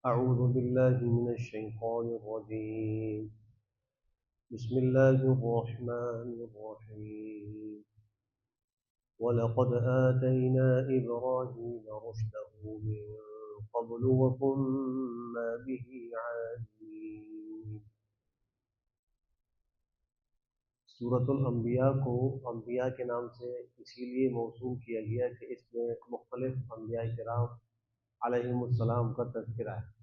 أعوذ بالله من الشيطان الرجيم. بسم الله الرحمن الرحيم. ولقد آتينا إبراهيم رشده من قبل وكنا به عالمين. سورۃ الانبیاء کو انبیاء کے نام سے اسی لیے موسوم کیا گیا کہ اس میں مختلف انبیاء کرام علیہم السلام کا تذکرہ ہے۔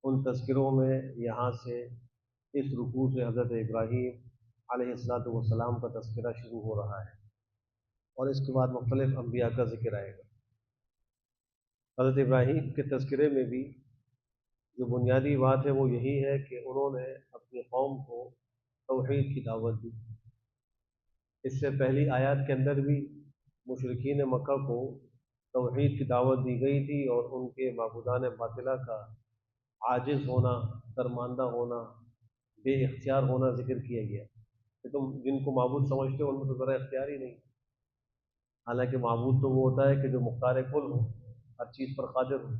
ان تذکروں میں یہاں سے اس رکوع سے حضرت ابراہیم علیہ السلام کا تذکرہ شروع ہو رہا ہے، اور اس کے بعد مختلف انبیاء کا ذکر آئے گا۔ حضرت ابراہیم کے تذکرے میں بھی جو بنیادی بات ہے وہ یہی ہے کہ انہوں نے اپنی قوم کو توحید کی دعوت دی۔ اس سے پہلی آیات کے اندر بھی مشرکین مکہ کو توحید کی دعوت دی گئی تھی، اور ان کے معبودان باطلہ کا عاجز ہونا، درماندہ ہونا، بے اختیار ہونا ذکر کیا گیا کہ تم جن کو معبود سمجھتے ہو ان میں تو ذرا اختیار ہی نہیں۔ حالانکہ معبود تو وہ ہوتا ہے کہ جو مختار کل ہو، ہر چیز پر قادر ہو۔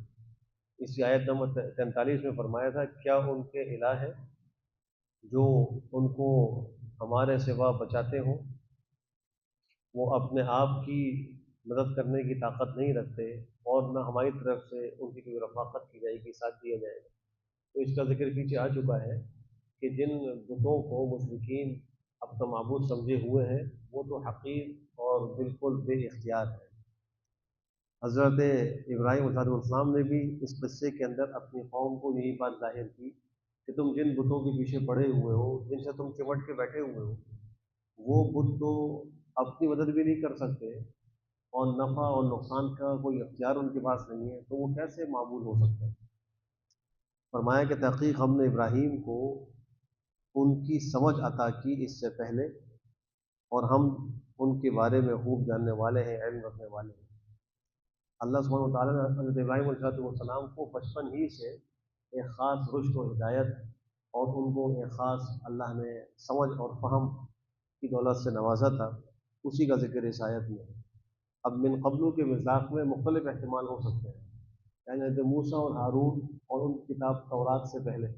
اسی آیت نمبر 43 میں فرمایا تھا، کیا ان کے الہ ہے جو ان کو ہمارے سوا بچاتے ہوں؟ وہ اپنے آپ کی مدد کرنے کی طاقت نہیں رکھتے، اور نہ ہماری طرف سے ان کی کوئی رفاقت کی جائے گی، ساتھ دیا جائے گا۔ تو اس کا ذکر پیچھے آ چکا ہے کہ جن بتوں کو مشرکین اپنا معبود سمجھے ہوئے ہیں وہ تو حقیر اور بالکل بے اختیار ہے۔ حضرت ابراہیم علیہ السلام نے بھی اس قصے کے اندر اپنی قوم کو یہی بات ظاہر کی کہ تم جن بتوں کے پیچھے پڑے ہوئے ہو، جن سے تم چمٹ کے بیٹھے ہوئے ہو، وہ بت تو اپنی مدد بھی نہیں کر سکتے، اور نفع اور نقصان کا کوئی اختیار ان کے پاس نہیں ہے، تو وہ کیسے معبود ہو سکتا ہے؟ فرمایا کہ تحقیق ہم نے ابراہیم کو ان کی سمجھ عطا کی اس سے پہلے، اور ہم ان کے بارے میں خوب جاننے والے ہیں، علم رکھنے والے ہیں۔ اللہ سبحانہ و تعالیٰ نے حضرت ابراہیم علیہ السلام کو بچپن ہی سے ایک خاص رشد و ہدایت، اور ان کو ایک خاص اللہ نے سمجھ اور فہم کی دولت سے نوازا تھا، اسی کا ذکر اس آیت میں ہے۔ اب من قبلوں کے مصداق میں مختلف احتمال ہو سکتے ہیں، یعنی حضرت موسیٰ اور ہارون اور ان کی کتاب تورات سے پہلے،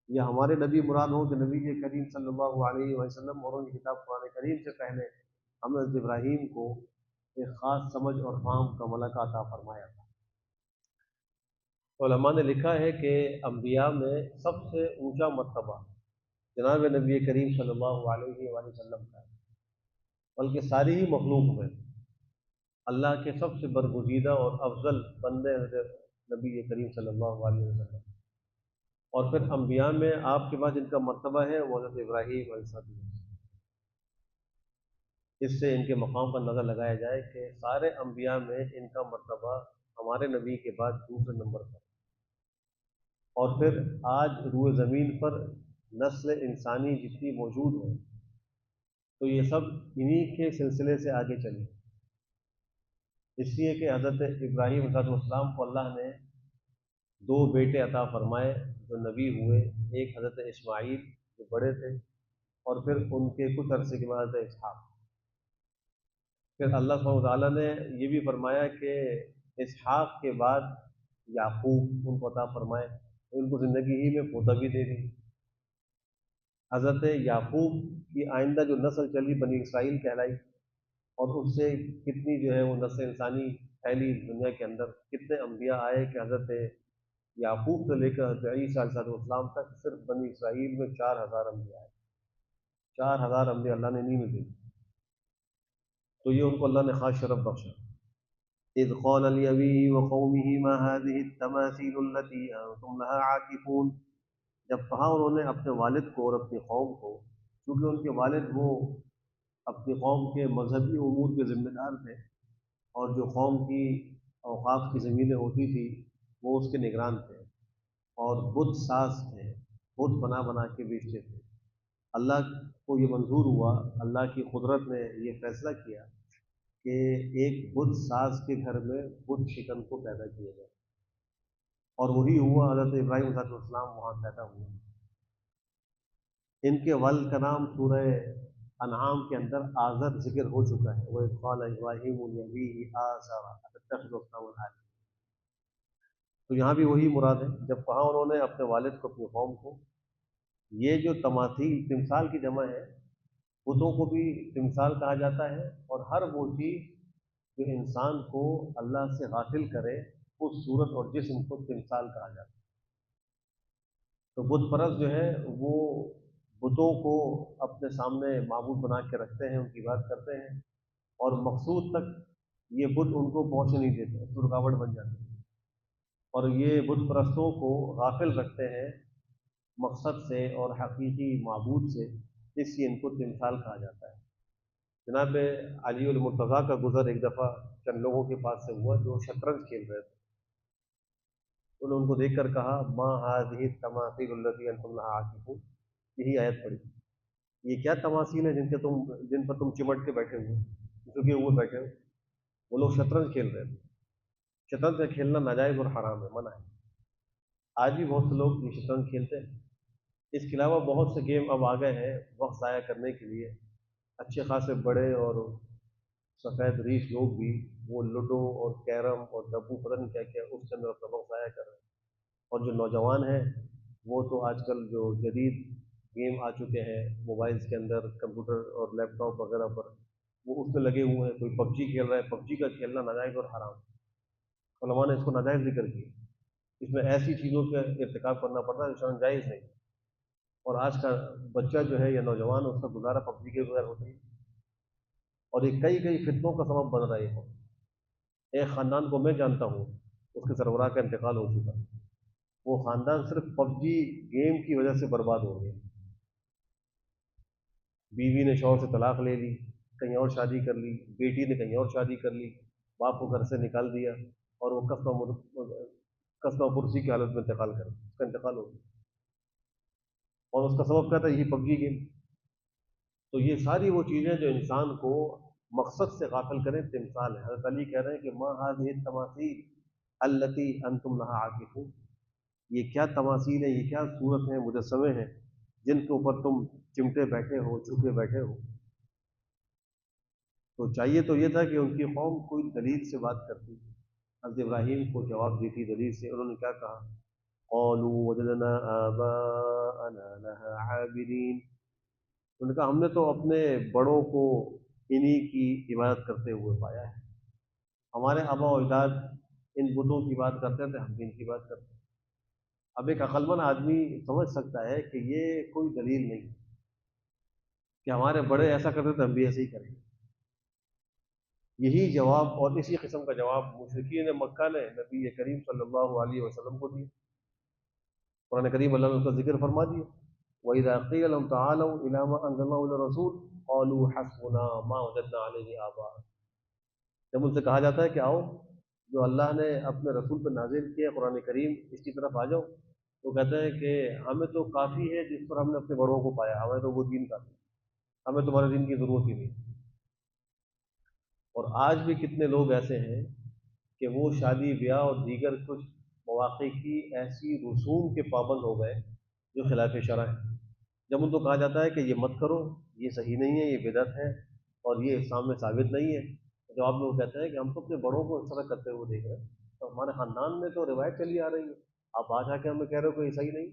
یا ہمارے نبی مراد ہوں کہ نبی کریم صلی اللہ علیہ وسلم اور ان کی کتاب قرآن کریم سے پہلے ہم نے حضرت ابراہیم کو ایک خاص سمجھ اور فہم کا ملکہ عطا فرمایا تھا۔ علماء نے لکھا ہے کہ انبیاء میں سب سے اونچا مرتبہ جناب نبی کریم صلی اللہ علیہ وآلہ وسلم کا ہے، بلکہ ساری ہی مخلوق میں اللہ کے سب سے برگزیدہ اور افضل بندے حضرت نبی کریم صلی اللہ علیہ وسلم، اور پھر انبیاء میں آپ کے پاس جن کا مرتبہ ہے وہ حضرت ابراہیم علیہ السلام۔ اس سے ان کے مقام پر نظر لگایا جائے کہ سارے انبیاء میں ان کا مرتبہ ہمارے نبی کے بعد دوسرے نمبر پر، اور پھر آج روئے زمین پر نسل انسانی جتنی موجود ہے تو یہ سب انہی کے سلسلے سے آگے چلی، اس لیے کہ حضرت ابراہیم علیہ السلام کو اللہ نے دو بیٹے عطا فرمائے جو نبی ہوئے، ایک حضرت اسماعیل جو بڑے تھے، اور پھر ان کے کچھ عرصے کے بعد حضرت اسحاق۔ پھر اللہ سبحانہ وتعالیٰ نے یہ بھی فرمایا کہ اسحاق کے بعد یعقوب ان کو عطا فرمائے، ان کو زندگی ہی میں پوتا بھی دے دی۔ حضرت یعقوب کی آئندہ جو نسل چلی بنی اسرائیل کہلائی، اور اس سے کتنی جو ہے وہ نسل انسانی پھیلی دنیا کے اندر، کتنے انبیاء آئے کہ حضرت یعقوب سے لے کر حضرت عیسیٰ علیہ السلام تک صرف بنی اسرائیل میں 4000 انبیاء آئے، 4000 انبیاء اللہ نے نہیں ملے، تو یہ ان کو اللہ نے خاص شرف بخشا۔ اذ قال لأبيه وقومه ما هذه التماثيل التي أنتم لها عاكفون، جب کہا انہوں نے اپنے والد کو اور اپنی قوم کو، کیونکہ ان کے والد وہ اپنی قوم کے مذہبی امور کے ذمہ دار تھے، اور جو قوم کی اوقاف کی زمینیں ہوتی تھی وہ اس کے نگران تھے، اور بت ساز تھے، بت بنا بنا کے بیچتے تھے۔ اللہ کو یہ منظور ہوا، اللہ کی قدرت نے یہ فیصلہ کیا کہ ایک بت ساز کے گھر میں بت شکن کو پیدا کیا جائے، اور وہی ہوا، حضرت ابراہیم علیہ السلام وہاں پیدا ہوئے۔ ان کے والد کا نام سورہ انعام کے اندر آزر ذکر ہو چکا ہے، وَإِذْ قَالَ إِبْرَاهِيمُ لِأَبِيهِ آزَرَ أَتَتَّخِذُ أَصْنَامًا آلِهَةً۔ تو یہاں بھی وہی مراد ہے، جب کہا انہوں نے اپنے والد کو، اپنی قوم کو، یہ جو تماثیل، تمثال کی جمع ہے، بتوں کو بھی تمثال کہا جاتا ہے، اور ہر وہ چیز جو انسان کو اللہ سے غافل کرے اس صورت اور جسم کو تمثال کہا جاتا ہے۔ تو بت پرست جو ہے وہ بتوں کو اپنے سامنے معبود بنا کے رکھتے ہیں، ان کی بات کرتے ہیں، اور مقصود تک یہ بت ان کو پہنچ نہیں دیتے، تو رکاوٹ بن جاتی ہے، اور یہ بت پرستوں کو غافل رکھتے ہیں مقصد سے اور حقیقی معبود سے، اس لیے ان کو تمثال کہا جاتا ہے۔ جناب علی المرتضیٰ کا گزر ایک دفعہ چند لوگوں کے پاس سے ہوا جو شطرنج کھیل رہے تھے۔ انہوں نے ان کو دیکھ کر کہا ما هذه التماثيل التي انتم لها عاکفون، یہی آیت پڑھی، یہ کیا تماثیل ہیں جن پر تم چمٹ کے بیٹھے ہوئے، جھکے ہوئے بیٹھے ہو۔ وہ لوگ شطرنج کھیل رہے تھے۔ شطرنج کا کھیلنا ناجائز اور حرام ہے، منع ہے۔ آج بھی بہت سے لوگ یہ شطرنج کھیلتے ہیں۔ اس کے علاوہ بہت سے گیم اب آ گئے ہیں وقت ضائع کرنے کے لیے، اچھے خاصے بڑے اور سفید ریش لوگ بھی وہ لوڈو اور کیرم اور ڈبو پتہ نہیں کیا کیا اس کے اندر اپنا وقت ضائع کر رہے ہیں، اور جو نوجوان ہیں وہ تو آج کل جو جدید گیم آ چکے ہیں موبائلز کے اندر، کمپیوٹر اور لیپ ٹاپ وغیرہ پر، وہ اس میں لگے ہوئے ہیں۔ کوئی پب جی کھیل رہا ہے، پب جی کا کھیلنا ناجائز اور حرام ہے، علماء نے اس کو ناجائز ذکر کیا۔ اس میں ایسی چیزوں کا ارتکاب کرنا پڑتا ہے جو شرعاً جائز نہیں، اور آج کا بچہ جو ہے یا نوجوان، اس کا گزارا پب جی کے بغیر ہوتا ہے، اور یہ کئی کئی فتنوں کا سبب بن رہے ہیں۔ ایک خاندان کو میں جانتا ہوں، اس کے سربراہ کا انتقال ہو چکا، وہ خاندان صرف پب جی گیم کی وجہ سے برباد ہو گیا۔ بیوی نے شوہر سے طلاق لے لی، کہیں اور شادی کر لی، بیٹی نے کہیں اور شادی کر لی، باپ کو گھر سے نکال دیا، اور وہ قصبہ پرسی کی حالت میں اس کا انتقال ہو گیا، اور اس کا سبب کیا تھا؟ یہی پب جی گیم۔ تو یہ ساری وہ چیزیں جو انسان کو مقصد سے غافل کریں تمثال ہے۔ حضرت علی کہہ رہے ہیں کہ ما هذه التماثيل التي انتم لها عاکفون، یہ کیا تماثیل ہیں، یہ کیا صورت ہیں، مجسمے ہیں جن کے اوپر تم چمٹے بیٹھے ہو، جھکے بیٹھے ہو۔ تو چاہیے تو یہ تھا کہ ان کی قوم کوئی دلیل سے بات کرتی، حضرت ابراہیم کو جواب دیتی دلیل سے۔ انہوں نے کیا کہا؟ قالوا وجدنا آباءنا لها عابدین، انہوں نے کہا ہم نے تو اپنے بڑوں کو انہی کی عبادت کرتے ہوئے پایا ہے، ہمارے آبا و اجداد ان بتوں کی بات کرتے تھے، ہم بھی ان کی بات کرتے ہیں۔ اب ایک عقلمند آدمی سمجھ سکتا ہے کہ یہ کوئی دلیل نہیں کہ ہمارے بڑے ایسا کرتے تھے ہم بھی ایسے ہی کریں۔ یہی جواب اور اسی قسم کا جواب مشرکین مکہ نے نبی کریم صلی اللہ علیہ وسلم کو دیا۔ قرآن کریم اللہ نے اس کا ذکر فرما دیا، وَإِذَا قِيلَ لَهُمْ تَعَالَوْا إِلَىٰ مَا أَنزَلَ اللَّهُ وَإِلَى الرَّسُولِ قَالُوا حَسْبُنَا مَا وَجَدْنَا عَلَيْهِ آبَاءَنَا، جب ان سے کہا جاتا ہے کہ آؤ جو اللہ نے اپنے رسول پہ نازل کیا قرآن کریم اس کی طرف آ جاؤ، تو کہتے ہیں کہ ہمیں تو کافی ہے جس پر ہم نے اپنے بڑوں کو پایا، ہمیں تو وہ دین کافی، ہمیں تمہارے دین کی ضرورت ہی نہیں۔ اور آج بھی کتنے لوگ ایسے ہیں کہ وہ شادی بیاہ اور دیگر کچھ مواقع کی ایسی رسوم کے پابند ہو گئے جو خلاف شرع ہیں۔ جب ان کو کہا جاتا ہے کہ یہ مت کرو، یہ صحیح نہیں ہے، یہ بدعت ہے اور یہ اسلام میں ثابت نہیں ہے، تو جواب میں وہ کہتے ہیں کہ ہم تو اپنے بڑوں کو اس طرح کرتے ہوئے دیکھ رہے ہیں، تو ہمارے خاندان میں تو روایت چلی آ رہی ہے، آپ آج آ کے ہمیں کہہ رہے ہو کہ یہ صحیح نہیں۔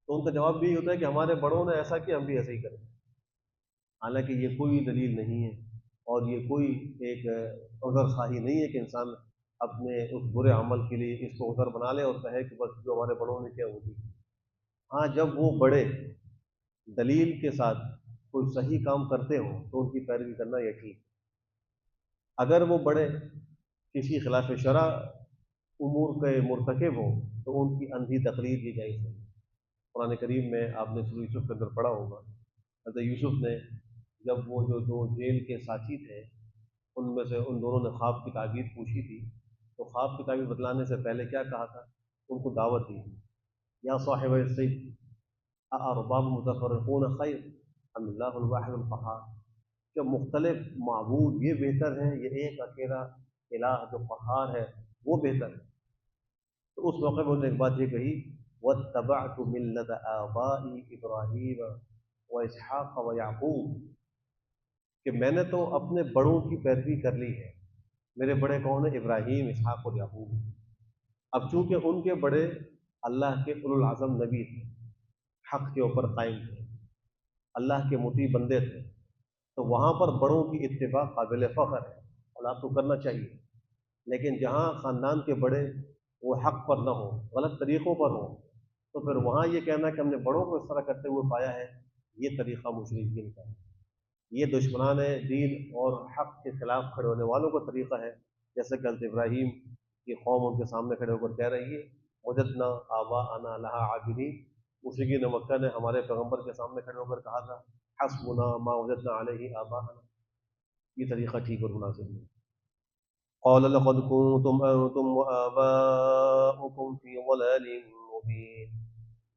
تو ان کا جواب بھی یہ ہوتا ہے کہ ہمارے بڑوں نے ایسا کیا، ہم بھی ایسے ہی کریں، حالانکہ یہ کوئی دلیل نہیں ہے، اور یہ کوئی ایک عذر خواہی نہیں ہے کہ انسان اپنے اس برے عمل کے لیے اس کو عذر بنا لے اور کہے کہ بس جو ہمارے بڑوں نے کیا وہ ٹھیک ہے۔ ہاں جب وہ بڑے دلیل کے ساتھ کوئی صحیح کام کرتے ہوں تو ان کی پیروی کرنا یہ ٹھیک ہے، اگر وہ بڑے کسی خلاف شرع امور کے مرتکب ہوں تو ان کی اندھی تقلید یہ جائز ہے۔ قرآن کریم میں آپ نے سورہ یوسف کے اندر پڑھا ہوگا، حضرت یوسف نے جب وہ جو دو جیل کے ساتھی تھے ان میں سے ان دونوں نے خواب کی تعبیر پوچھی تھی، تو خواب کی تعبیر بتلانے سے پہلے کیا کہا تھا؟ ان کو دعوت دی، یا صاحب السجن اارباب متفرقون خیر ام اللہ الواحد القہار، کہ مختلف معبود یہ بہتر ہے، یہ ایک اکیلا الہ جو قہار ہے وہ بہتر ہے۔ تو اس موقع میں انہوں نے ایک بات یہ کہی، واتبعت ملت آبائی ابراہیم واسحاق ویعقوب، کہ میں نے تو اپنے بڑوں کی پیروی کر لی ہے۔ میرے بڑے کون ہیں؟ ابراہیم، اسحاق اور یعقوب۔ اب چونکہ ان کے بڑے اللہ کے اولو العزم نبی تھے، حق کے اوپر قائم تھے، اللہ کے مطیع بندے تھے، تو وہاں پر بڑوں کی اتباع قابل فخر ہے اور آپ کو کرنا چاہیے۔ لیکن جہاں خاندان کے بڑے وہ حق پر نہ ہوں، غلط طریقوں پر ہوں، تو پھر وہاں یہ کہنا کہ ہم نے بڑوں کو اس طرح کرتے ہوئے پایا ہے، یہ طریقہ مشرکین کا ہے، یہ دشمنان دین اور حق کے خلاف کھڑے ہونے والوں کا طریقہ ہے۔ جیسے کہ حضرت ابراہیم کی قوم ان کے سامنے کھڑے ہو کر کہہ رہی ہے وجدنا آباءنا لہا عابدین، مشرکین مکہ نے ہمارے پیغمبر کے سامنے کھڑے ہو کر کہا تھا حسبنا ما وجدنا علیہ آباءنا، یہ طریقہ ٹھیک اور مناسب نہیں۔ قال لقد كنتم انتم وآباؤكم في ضلال مبين،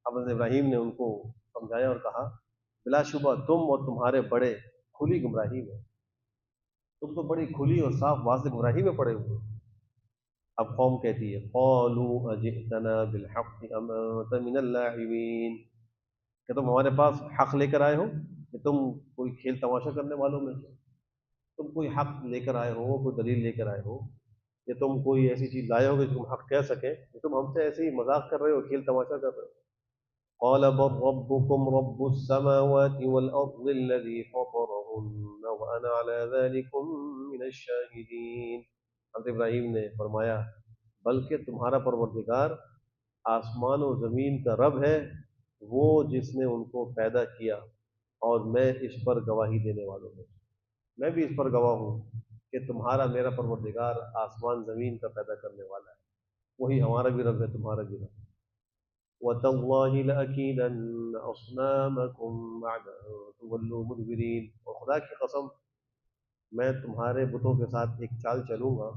حضرت ابراہیم نے ان کو سمجھایا اور کہا بلا شبہ تم اور تمہارے بڑے کھلی گمراہی میں، تم تو بڑی کھلی اور صاف واضح گمراہی میں پڑے ہوئے ہو۔ اب قوم کہتی ہے قالوا اجئتنا بالحق ام انت من اللاعبین، کہ تم ہمارے پاس حق لے کر آئے ہو کہ تم کوئی کھیل تماشا کرنے والوں میں سے، تم کوئی حق لے کر آئے ہو، کوئی دلیل لے کر آئے ہو، کہ تم کوئی ایسی چیز لائے ہو کہ تم حق کہہ سکیں، کہ تم ہم سے ایسے ہی مذاق کر رہے ہو، کھیل تماشا کر رہے ہو۔ قال بل ربكم رب السماوات والأرض الذي فطرهن وأنا على ذلك من الشاهدين، حضرت ابراہیم نے فرمایا بلکہ تمہارا پروردگار آسمان و زمین کا رب ہے، وہ جس نے ان کو پیدا کیا، اور میں اس پر گواہی دینے والوں میں، میں بھی اس پر گواہ ہوں کہ تمہارا میرا پروردگار آسمان زمین کا پیدا کرنے والا ہے، وہی ہمارا بھی رب ہے، تمہارا بھی رب ہے۔ وَتَاللَّهِ لَأَكِيدَنَّ أَصْنَامَكُمْ بَعْدَ أَن تُوَلُّوا مُدْبِرِينَ، اور خدا کی قسم میں تمہارے بتوں کے ساتھ ایک چال چلوں گا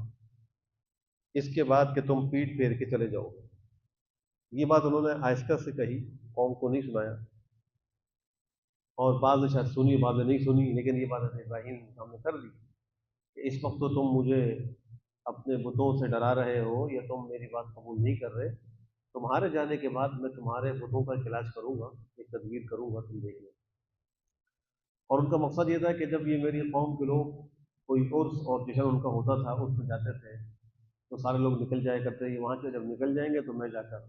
اس کے بعد کہ تم پیٹ پھیر کے چلے جاؤ گے۔ یہ بات انہوں نے آہستہ سے کہی، قوم کو نہیں سنایا، اور بعض نے شاید سنی، بعض نے نہیں سنی، لیکن یہ بات حضرت ابراہیم ہم نے کر دی کہ اس وقت تو تم مجھے اپنے بتوں سے ڈرا رہے ہو یا تم میری بات قبول نہیں کر رہے، تمہارے جانے کے بعد میں تمہارے بتوں کا علاج کروں گا، ایک تدبیر کروں گا، تم دیکھ لو۔ اور ان کا مقصد یہ تھا کہ جب یہ میری قوم کے لوگ کوئی عرس اور جشن ان کا ہوتا تھا، اس میں جاتے تھے تو سارے لوگ نکل جایا کرتے ہیں، وہاں سے جب نکل جائیں گے تو میں جا کر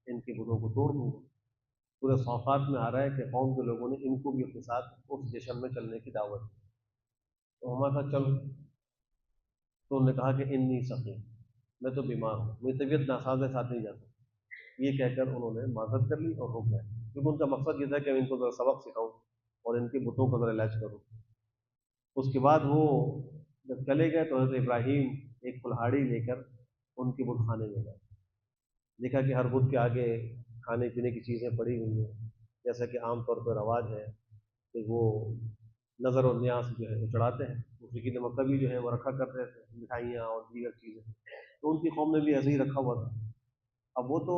ان کے بتوں کو توڑ دوں گا۔ پورے صوفات میں آ رہا ہے کہ قوم کے لوگوں نے ان کو بھی اپنے ساتھ اس جشن میں چلنے کی دعوت دی، تو ہمارے ساتھ چل، تو انہوں نے کہا کہ انی سقیم، میں تو بیمار ہوں، میری طبیعت ناساز ہے، ساتھ نہیں جا سکتا، یہ کہہ کر انہوں نے معذرت کر لی اور رک گئے، کیونکہ ان کا مقصد یہ تھا کہ میں ان کو ذرا سبق سکھاؤں اور ان کے بتوں کا ذرا علاج کروں۔ اس کے بعد وہ جب چلے گئے تو حضرت ابراہیم ایک کلہاڑی لے کر ان کے بت خانے میں گئے، دیکھا کہ ہر بت کے آگے کھانے پینے کی چیزیں پڑی ہوئی ہیں، جیسا کہ عام طور پر رواج ہے کہ وہ نظر اور نیاز جو ہے وہ چڑھاتے ہیں، مشرکین مکہ بھی جو ہے وہ رکھا کرتے تھے مٹھائیاں اور دیگر چیزیں، تو ان کی قوم نے بھی ایسے ہی رکھا ہوا تھا۔ اب وہ تو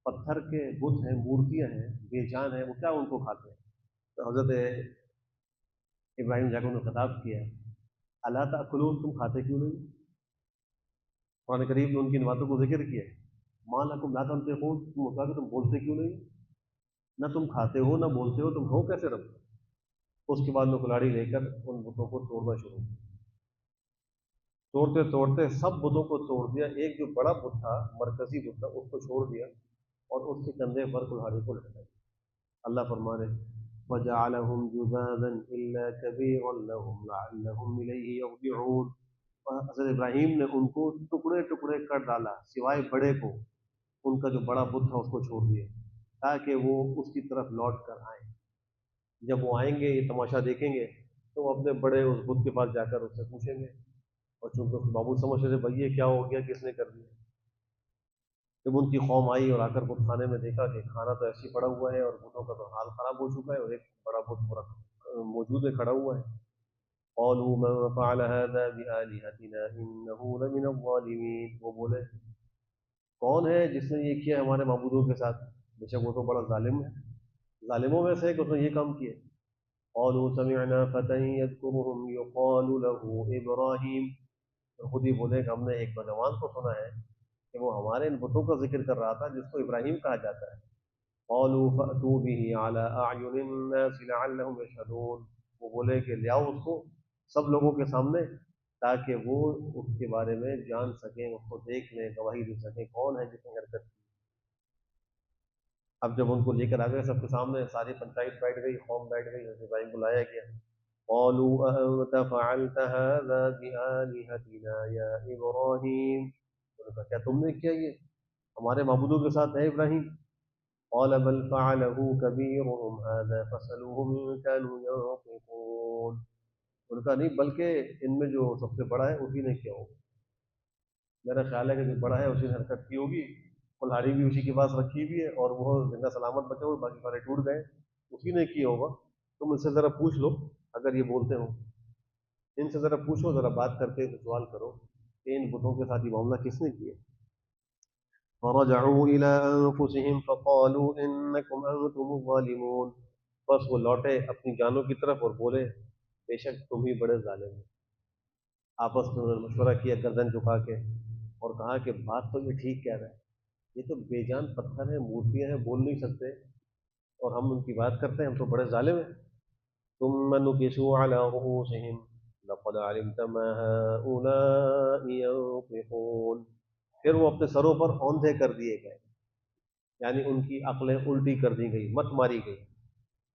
پتھر کے بت ہیں، مورتیاں ہیں، بے جان ہیں، وہ کیا ان کو کھاتے ہیں؟ تو حضرت ابراہیم جا کے انہوں نے خطاب کیا اللہ تاکلون، تم کھاتے کیوں نہیں؟ قرآن کریم نے ان کی باتوں کو ذکر کیا ما لکم لا تنطقون، تم ہوتا کہ تم بولتے کیوں نہیں؟ نہ تم کھاتے ہو نہ بولتے ہو، تم ہو کیسے رب؟ اس کے بعد میں کلاڑی لے کر ان بتوں کو توڑنا شروع کیا، توڑتے توڑتے سب بتوں کو توڑ دیا، ایک جو بڑا بت تھا، مرکزی بت تھا، اس کو چھوڑ دیا اور اس کے کندھے پر کلاڑی کو لٹکا دیا۔ اللہ فرما رہے وَجَعَلَهُمْ جُذَاذًا إِلَّا كَبِيرًا لَهُمْ لَعَلَّهُمْ إِلَيْهِ يَرْجِعُونَ، اور حضرت ابراہیم نے ان کو ٹکڑے ٹکڑے کر ڈالا سوائے بڑے کو، ان کا جو بڑا بت تھا اس کو چھوڑ دیا تاکہ وہ اس کی طرف لوٹ کر آئیں، جب وہ آئیں گے یہ تماشا دیکھیں گے تو وہ اپنے بڑے اس بت کے پاس جا کر اس سے پوچھیں گے، اور چونکہ اس معبود سمجھ رہے بھائی یہ کیا ہو گیا، کس نے کر دیا۔ جب ان کی قوم آئی اور آ کر بت خانے میں دیکھا کہ کھانا تو ایسے ہی پڑا ہوا ہے اور بتوں کا تو حال خراب ہو چکا ہے، اور ایک بڑا بت پورا موجود ہے، کھڑا ہوا ہے، قالوا من فعل هذا بآلهتنا إنه لمن الظالمين، وہ بولے کون ہے جس نے یہ کیا ہمارے معبودوں کے ساتھ؟ بے شک وہ تو بڑا ظالم ہے، ظالموں میں سے ایک، اس نے یہ کام کیا۔ قالوا سمعنا فتى يذكرهم يقال له ابراہیم، اور خود ہی بولے کہ ہم نے ایک نوجوان کو سنا ہے کہ وہ ہمارے ان بتوں کا ذکر کر رہا تھا جس کو ابراہیم کہا جاتا ہے۔ قالوا فأتوا به على أعين الناس لعلهم يشهدون، وہ بولے کہ لیاؤ اس کو سب لوگوں کے سامنے تاکہ وہ اس کے بارے میں جان سکیں، اس کو دیکھ لیں، گواہی دے سکیں کون ہے جس نے حرکت کی۔ اب جب ان کو لے کر آ گئے سب کے سامنے، ساری پنچایت بیٹھ گئی، قوم بیٹھ گئی، حضرت ابراہیم کو لایا گیا۔ قالوا أأنت فعلت هذا بآلهتنا يا إبراهيم، انہوں نے کہا کیا تم نے کیا یہ ہمارے معبودوں کے ساتھ ہے ابراہیم؟ قال بل فعله كبيرهم هذا فاسألوهم إن كانوا ينطقون، ان کا نہیں بلکہ ان میں جو سب سے بڑا ہے اسی نے کیا ہوگا، میرا خیال ہے کہ جو بڑا ہے اسی نے حرکت کی ہوگی، کلہاڑی بھی اسی کے پاس رکھی ہوئی ہے اور وہ زندہ سلامت بچے ہوئے، باقی سارے ٹوٹ گئے، اسی نے کیا ہوگا، تم ان سے ذرا پوچھ لو اگر یہ بولتے ہو، ان سے ذرا پوچھو، ذرا بات کر کے سوال کرو کہ ان بتوں کے ساتھ یہ معاملہ کس نے کیا۔ فرجعوا إلى أنفسهم فقالوا إنكم أنتم الظالمون، بس وہ لوٹے اپنی جانوں کی طرف اور بولے بے شک تم ہی بڑے ظالم ہو۔ آپس میں انہوں نے مشورہ کیا گردن جھکا کے اور کہا کہ بات تو یہ ٹھیک کہہ رہا ہے، یہ تو بے جان پتھر ہیں، مورتیاں ہیں، بول نہیں سکتے، اور ہم ان کی بات کرتے ہیں، ہم تو بڑے ظالم ہیں۔ ثم نكسوا على رؤوسهم لقد علمت ما هؤلاء ينطقون، پھر وہ اپنے سروں پر اوندھے کر دیے گئے، یعنی ان کی عقلیں الٹی کر دی گئی، مت ماری گئی،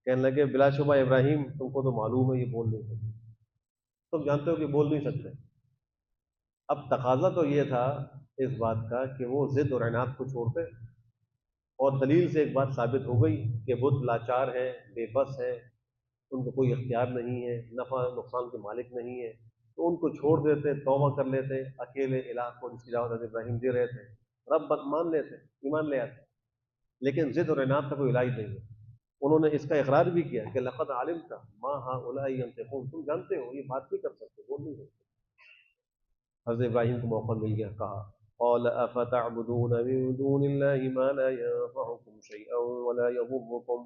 کہنے لگے بلا شبہ ابراہیم تم کو تو معلوم ہے یہ بول نہیں سکتے، تم جانتے ہو کہ بول نہیں سکتے۔ اب تقاضا تو یہ تھا اس بات کا کہ وہ ضد اور عناد کو چھوڑتے، اور دلیل سے ایک بات ثابت ہو گئی کہ بت لاچار ہے، بے بس ہے، ان کو کوئی اختیار نہیں ہے، نفع نقصان کے مالک نہیں ہے، تو ان کو چھوڑ دیتے، توبہ کر لیتے، اکیلے الہ کو جس کی دعوت حضرت ابراہیم دے رہے تھے، رب بت مان لیتے، ایمان لے آتے، لیکن ضد اور عناد کا کوئی علاج نہیں ہے۔ انہوں نے اس کا اقرار بھی کیا کہ لقد علمت ما هؤلاء ينطقون، تم جانتے ہو یہ بات نہیں کر سکتے، بول نہیں سکتے۔ حضرت ابراہیم کو موقع مل گیا، کہا قال افتعبدون من دون الله ما لا ينفعكم شيئا ولا يضركم،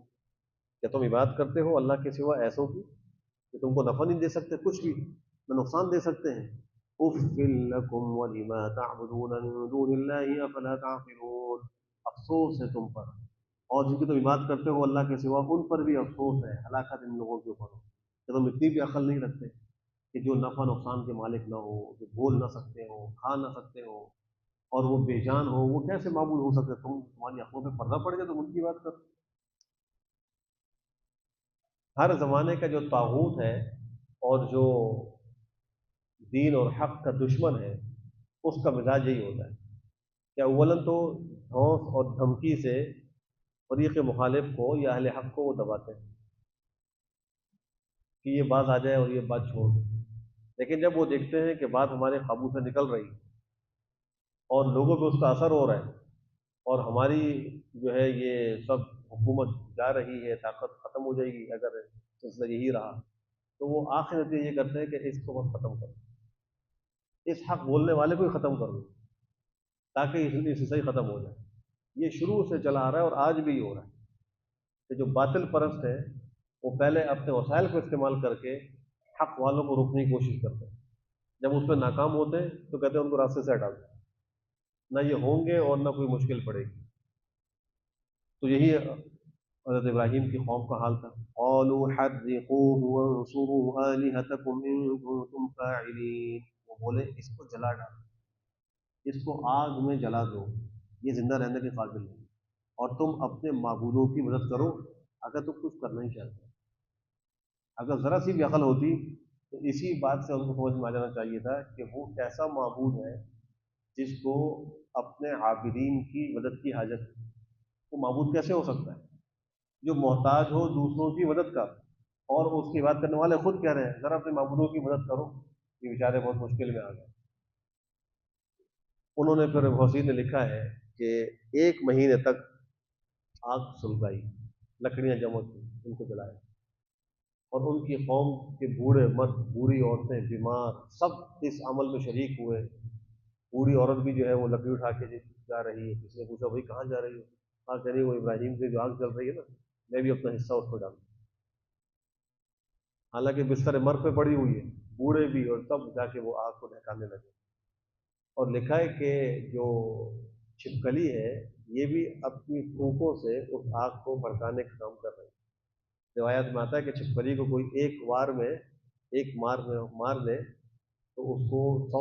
کیا تم عبادت کرتے ہو اللہ کے سوا ایسوں کی کہ تم کو نفع نہیں دے سکتے کچھ بھی، نہ نقصان دے سکتے ہیں؟ اف لکم ولما تعبدون من دون اللہ افلا تعقلون، افسوس ہے تم پر، اور جن کی تم عبادت کرتے ہو اللہ کے سوا ان پر بھی افسوس ہے، ہلاکت ان لوگوں کے اوپر ہو کہ تم اتنی بھی عقل نہیں رکھتے کہ جو نفع نقصان کے مالک نہ ہو، جو بول نہ سکتے ہو، کھا نہ سکتے ہو، اور وہ بے جان ہو، وہ کیسے معبود ہو سکتے؟ تمہاری عقلوں پہ پردہ پڑ گیا تم ان کی بات کر۔ ہر زمانے کا جو طاغوت ہے اور جو دین اور حق کا دشمن ہے اس کا مزاج یہی ہوتا ہے کہ اولاً تو دھوس اور دھمکی سے فریق مخالف کو یا اہل حق کو وہ دباتے ہیں کہ یہ بات آ جائے اور یہ بات چھوڑ دیں، لیکن جب وہ دیکھتے ہیں کہ بات ہمارے قابو سے نکل رہی ہے اور لوگوں پہ اس کا اثر ہو رہا ہے اور ہماری جو ہے یہ سب حکومت جا رہی ہے، طاقت ختم ہو جائے گی اگر سلسلہ یہی رہا، تو وہ آخر نتیجہ یہ کرتے ہیں کہ اس کو بس ختم کرو، اس حق بولنے والے کو ہی ختم کر دو تاکہ اس سے صحیح ختم ہو جائے۔ یہ شروع سے چلا آ رہا ہے اور آج بھی ہو رہا ہے کہ جو باطل پرست ہے وہ پہلے اپنے وسائل کو استعمال کر کے حق والوں کو روکنے کی کوشش کرتے ہیں، جب اس پہ ناکام ہوتے ہیں تو کہتے ہیں ان کو راستے سے ہٹا دو، نہ یہ ہوں گے اور نہ کوئی مشکل پڑے گی۔ تو یہی حضرت ابراہیم کی قوم کا حال تھا۔ قالوا حرقوه وانصروا آلهتكم إن كنتم فاعلين، وہ بولے اس کو جلا ڈالو، اس کو آگ میں جلا دو، یہ زندہ رہنے کے قابل نہیں، اور تم اپنے معبودوں کی مدد کرو اگر تم کچھ کرنا ہی چاہتے ہو۔ اگر ذرا سی بھی عقل ہوتی تو اسی بات سے ان کو سمجھ میں آ جانا چاہیے تھا کہ وہ کیسا معبود ہے جس کو اپنے عابدین کی مدد کی حاجت ہے، وہ معبود کیسے ہو سکتا ہے جو محتاج ہو دوسروں کی مدد کا، اور اس کی بات کرنے والے خود کہہ رہے ہیں ذرا اپنے معبودوں کی مدد کرو، یہ بیچارے بہت مشکل میں آ گئے۔ انہوں نے پھر حسین نے لکھا ہے کہ 1 مہینے تک آگ سلگائی، لکڑیاں جمع کی، ان کو جلایا، اور ان کی قوم کے بوڑھے مرد، بوڑھی عورتیں، بیمار، سب اس عمل میں شریک ہوئے۔ بوڑھی عورت بھی جو ہے وہ لکڑی اٹھا کے جا رہی ہے، کسی نے پوچھا بھائی کہاں جا رہی ہو؟ کہا کہہ رہی وہ ابراہیم سے جو آگ چل رہی ہے نا، میں بھی اپنا حصہ اس کو ڈالوں، حالانکہ بستر مرگ پہ پڑی ہوئی ہے، بوڑھے بھی، اور تب جا کے وہ آگ کو ڈھکانے لگے۔ اور لکھا ہے کہ جو چھپکلی ہے یہ بھی اپنی پھونکوں سے اس آگ کو بھڑکانے کا کام کر رہی ہے۔ روایت میں آتا ہے کہ چھپکلی کو کوئی ایک وار میں ایک مار لے تو اس کو 100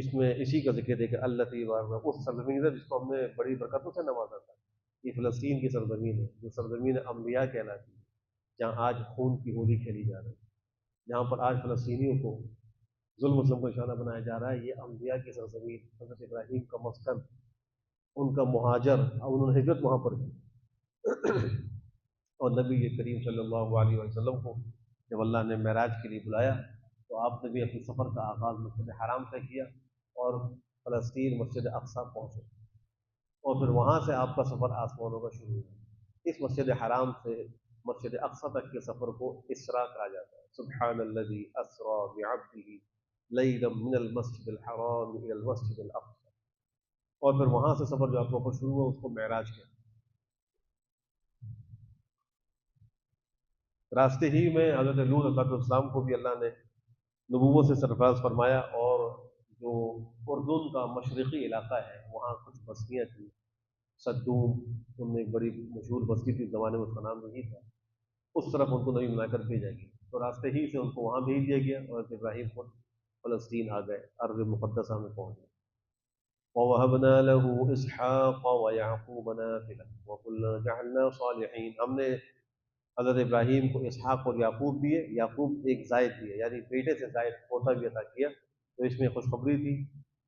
اس میں اسی کا ذکر ہے کہ اللہ تبارک اس سرزمین ہے جس کو ہم نے بڑی برکتوں سے نوازا تھا. یہ فلسطین کی سرزمین ہے جو سرزمین انبیاء کہلاتی ہے، جہاں آج خون کی ہولی کھیلی جا رہی ہے، جہاں پر آج فلسطینیوں کو ظلم وسلم کو نشانہ بنایا جا رہا ہے. یہ انبیاء کی سرزمین، حضرت ابراہیم کا مسکن، ان کا مہاجر، اور انہوں نے ہجرت وہاں پر کی. اور نبی کریم صلی اللہ علیہ وسلم کو جب اللہ نے معراج کے لیے بلایا تو آپ نے بھی اپنے سفر کا آغاز مسجد حرام سے کیا اور فلسطین مسجد اقصی پہنچے، اور پھر وہاں سے آپ کا سفر آسمانوں کا شروع ہوا. اس مسجد حرام سے مسجد اقصی تک کے سفر کو اسرا کہا جاتا ہے. سبحان الذی اسرا بعبده لیلا من المسجد الحرام الى المسجد الاقصى. اور پھر وہاں سے سفر جو آپ کا شروع ہوا اس کو معراج کہتے ہیں. راستے ہی میں حضرت لوط علیہ السلام کو بھی اللہ نے نبوت سے سرفراز فرمایا، اور جو اردن کا مشرقی علاقہ ہے وہاں کچھ بستیاں تھیں، صدوم، ان میں ایک بڑی مشہور بستی تھی زمانے میں، اس کا نام یہی تھا. اس طرف ان کو نبی بنا کر بھیجا گیا، تو راستے ہی سے ان کو وہاں بھیج دیا گیا، اور ابراہیم خود فلسطین آ گئے، ارض مقدسہ میں پہنچ گئے. وَوَهَبْنَا لَهُ إِسْحَاقَ وَيَعْقُوبَ نَافِلَةً وَكُلًّا جَعَلْنَا صَالِحِينَ. ہم نے حضرت ابراہیم کو اسحاق اور یعقوب دیے، یعقوب ایک زائد دیے، یعنی بیٹے سے زائد پوتا بھی عطا کیا. تو اس میں خوشخبری تھی،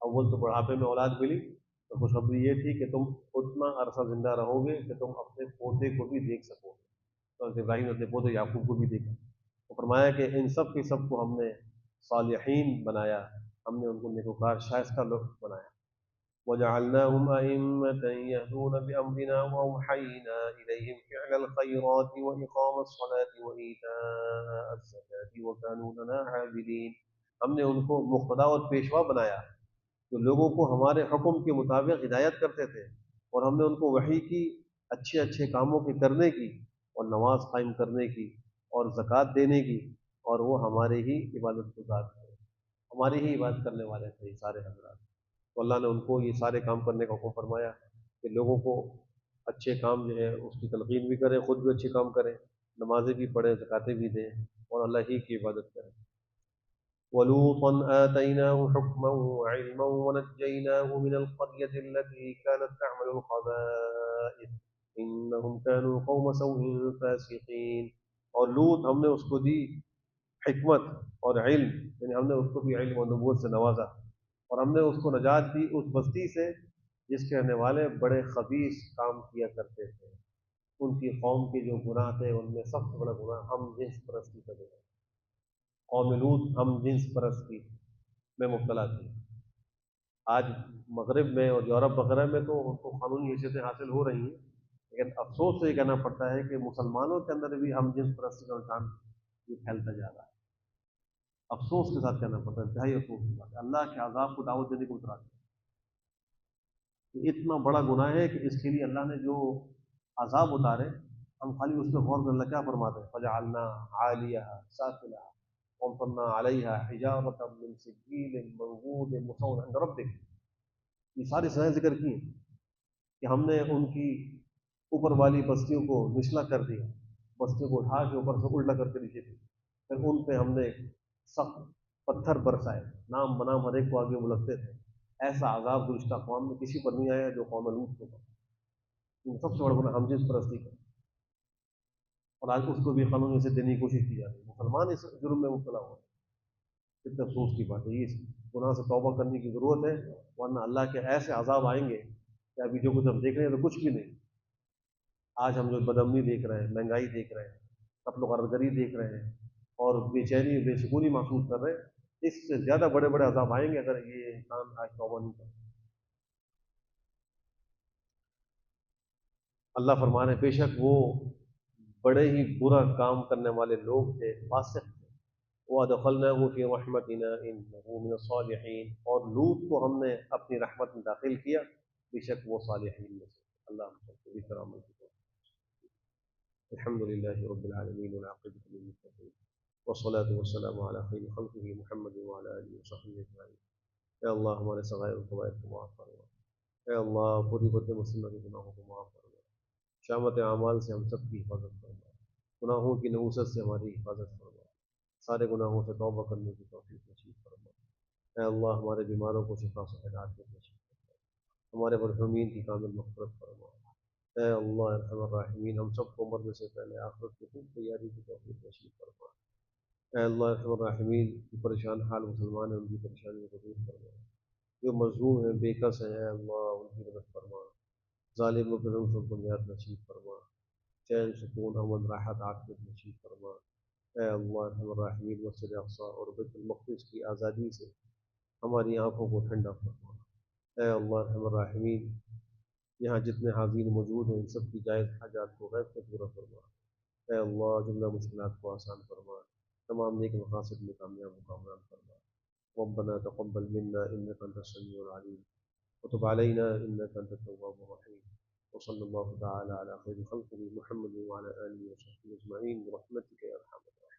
اول تو بڑھاپے میں اولاد ملی، تو خوشخبری یہ تھی کہ تم اتنا عرصہ زندہ رہو گے کہ تم اپنے پوتے کو بھی دیکھ سکو گے. تو حضرت ابراہیم نے اپنے پوتے یعقوب کو بھی دیکھا. تو فرمایا کہ ان سب کے سب کو ہم نے صالحین بنایا، ہم نے ان کو نیکوکار شائستہ لوگ بنایا. وجعلناهم أئمة يهدون بأمرنا وأوحينا إليهم فعل الخيرات وإقام الصلاة وإيتاء الزكاة وكانوا لنا عابدين. ہم نے ان کو مقتدا اور پیشوا بنایا جو لوگوں کو ہمارے حکم کے مطابق ہدایت کرتے تھے، اور ہم نے ان کو وحی کی، اچھے اچھے کاموں کے کرنے کی، اور نماز قائم کرنے کی، اور زکوٰۃ دینے کی، اور وہ ہمارے ہی عبادت گزار تھے، ہماری ہی عبادت کرنے والے تھے یہ سارے حضرات. تو اللہ نے ان کو یہ سارے کام کرنے کا حکم فرمایا کہ لوگوں کو اچھے کام جو ہے اس کی تلقین بھی کریں، خود بھی اچھے کام کریں، نمازیں بھی پڑھیں، زکاتیں بھی دیں، اور اللہ ہی کی عبادت کریں. وَلُوطًا آتَيْنَاهُ حُكْمًا وَعِلْمًا وَنَجَّيْنَاهُ مِنَ الْقَرْيَةِ الَّتِي كَانَتْ تَعْمَلُ الْخَبَائِثَ إِنَّهُمْ كَانُوا قَوْمَ سَوْءٍ فَاسِقِينَ. اور لوط ہم نے اس کو دی حکمت اور علم، یعنی ہم نے اس کو بھی علم اور نبوت سے نوازا، اور ہم نے اس کو نجات دی اس بستی سے جس کے رہنے والے بڑے خبیث کام کیا کرتے تھے. ان کی قوم کے جو گناہ تھے ان میں سب سے بڑا گناہ ہم جنس پرستی کا گناہ. قوم لوط ہم جنس پرستی میں مبتلا تھی. آج مغرب میں اور یورپ وغیرہ میں تو ان کو قانونی حیثیتیں حاصل ہو رہی ہیں، لیکن افسوس سے یہ کہنا پڑتا ہے کہ مسلمانوں کے اندر بھی ہم جنس پرستی کا رجحان یہ پھیلتا جا رہا ہے. افسوس کے ساتھ کہنا پڑتا ہے، انتہائی افسوس کے ساتھ. اللہ کے عذاب کو دعوت دینے کو اترا یہ اتنا بڑا گناہ ہے کہ اس کے لیے اللہ نے جو عذاب اتارے ہم خالی اس پہ غور کریں. اللہ کیا فرماتے ہیں؟ فجعلنا عالیہا سافلہا وامطرنا علیہا حجارۃ من سجیل منضود مسومۃ عند ربک. یہ ساری سزائیں ذکر کی ہیں کہ ہم نے ان کی اوپر والی بستیوں کو نچلا کر دیا، بستیوں کو اٹھا کے اوپر سے الٹا کر کے نیچے تھی، پھر ان پہ ہم نے سخت پتھر برسائے، نام بنام ہر ایک کو آگے بلکتے تھے. ایسا عذاب گزشتہ قوم میں کسی پر نہیں آیا جو قوم لوط کے اوپر. سب سے بڑا گناہ ہم جنس پرستی کا، اور آج اس کو بھی قانون سے دینے کی کوشش کی جا رہی ہے. مسلمان اس جرم میں مبتلا ہوا ہے. کتنے افسوس کی بات ہے. یہ گناہ سے توبہ کرنے کی ضرورت ہے، ورنہ اللہ کے ایسے عذاب آئیں گے کہ ابھی جو کچھ ہم دیکھ رہے ہیں تو کچھ بھی نہیں. آج ہم جو بدامنی دیکھ رہے ہیں، مہنگائی دیکھ رہے ہیں، قتل و غارت گری دیکھ رہے ہیں، اور بے چینی بے سکونی محسوس کر رہے ہیں، اس سے زیادہ بڑے بڑے عذاب آئیں گے اگر یہ انسان آج توبہ نہیں کرے. اللہ فرما رہے ہیں بے شک وہ بڑے ہی برا کام کرنے والے لوگ تھے، فاسق تھے. وَأَدْخَلْنَاهُ فِي رَحْمَتِنَا إِنَّهُ مِنَ الصَّالِحِينَ. اور لوط کو ہم نے اپنی رحمت میں داخل کیا، بے شک وہ صالحین میں سے. اللہ ہم سب کو بھی کرامت دے. الحمد للہ رب العالمین والعاقبۃ للمتقین والصلاة والسلام على خیر خلقه محمد وعلى آلہ وصحبہ اجمعین. اے اللہ ہمارے صغائر و کبائر کو معاف فرما. اے اللہ پوری بدھ مسلمہ کے گناہوں کو معاف فرما. شامت اعمال سے ہم سب کی حفاظت فرما. گناہوں کی نحوست سے ہماری حفاظت فرما. سارے گناہوں سے توبہ کرنے کی توفیق نصیب فرما. اے اللہ ہمارے بیماروں کو شفا صحت عافیت نصیب فرما، ہمارے مرحومین کی کامل مغفرت فرما۔ اے اللہ ارحم الراحمین، ہم سب کو مرنے سے پہلے آخرت کی خوب تیاری کی توفیق نصیب فرما۔ اے اللہ ارحم الراحمین، جو پریشان حال مسلمان ہیں ان کی پریشانیوں کو دور فرما، جو مظلوم ہیں بے کس ہیں اے اللہ ان کی مدد فرما، ظالموں کے ظلم سے بنیاد نصیب فرما، چین سکون امن راحت عافیت نصیب فرما۔ اے اللہ ارحم الراحمین، مسجد اقصی اور بیت المقدس کی آزادی سے ہماری آنکھوں کو ٹھنڈا فرما۔ اے اللہ ارحم الراحمین، یہاں جتنے حاضرین موجود ہیں ان سب کی جائز حاجات کو غیب سے پورا فرما۔ اے اللہ جملہ مشکلات کو آسان فرما، تمام نیک مقاصد میں کامیاب و کامران فرما۔ ربنا تقبل منا انك انت السميع العليم وتب علينا انك انت التواب الرحيم، وصلى الله تعالى على خير خلقه محمد وعلى اله وصحبه اجمعين برحمتك يا ارحم الراحمين.